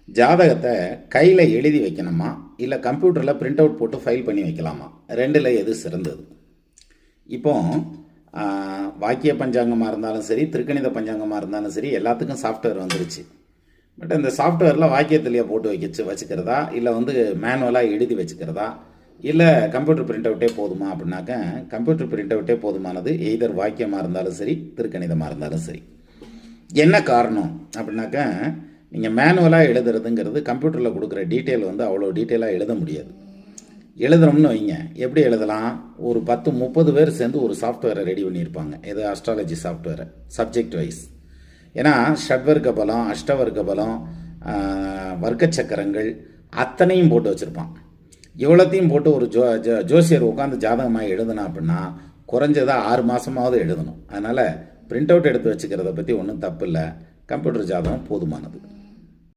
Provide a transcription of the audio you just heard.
ஜாதகத்தை கையில் எழுதி வைக்கணுமா இல்லை கம்ப்யூட்டரில் பிரிண்ட் அவுட் போட்டு ஃபைல் பண்ணி வைக்கலாமா? ரெண்டில் எது சிறந்தது? இப்போ வாக்கிய பஞ்சாங்கமாக இருந்தாலும் சரி, திருக்கணித பஞ்சாங்கமாக இருந்தாலும் சரி, எல்லாத்துக்கும் சாஃப்ட்வேர் வந்துருச்சு. பட் இந்த சாஃப்ட்வேரில் வாக்கியத்திலேயே போட்டு வச்சுக்கிறதா, இல்லை மேனுவலாக எழுதி வச்சுக்கிறதா, இல்லை கம்ப்யூட்டர் பிரிண்ட் அவுட்டே போதுமா அப்படின்னாக்க, கம்ப்யூட்டர் பிரிண்ட் அவுட்டே போதுமானது. எய்தர் வாக்கியமாக இருந்தாலும் சரி, திருக்கணிதமாக இருந்தாலும் சரி. என்ன காரணம் அப்படின்னாக்க, நீங்கள் மேனுவலாக எழுதுறதுங்கிறது கம்ப்யூட்டரில் கொடுக்குற டீட்டெயில் அவ்வளோ டீட்டெயிலாக எழுத முடியாது. எழுதுறோம்னு வைங்க, எப்படி எழுதலாம்? ஒரு 10-30 பேர் சேர்ந்து ஒரு சாஃப்ட்வேரை ரெடி பண்ணியிருப்பாங்க. இது அஸ்ட்ராலஜி சாஃப்ட்வேரை, சப்ஜெக்ட் வைஸ். ஏன்னா ஷட்வர்க்க பலம், அஷ்டவர்க்க பலம், வர்க்க சக்கரங்கள் அத்தனையும் போட்டு வச்சுருப்பான். இவ்வளோத்தையும் போட்டு ஒரு ஜோசியர் உட்காந்து ஜாதகமாக எழுதுனா அப்படின்னா குறைஞ்சதாக 6 மாதமாவது எழுதணும். அதனால் பிரிண்ட் அவுட் எடுத்து வச்சுக்கிறத பற்றி ஒன்றும் தப்பு இல்லை. கம்ப்யூட்டர் ஜாதகம் போதுமானது.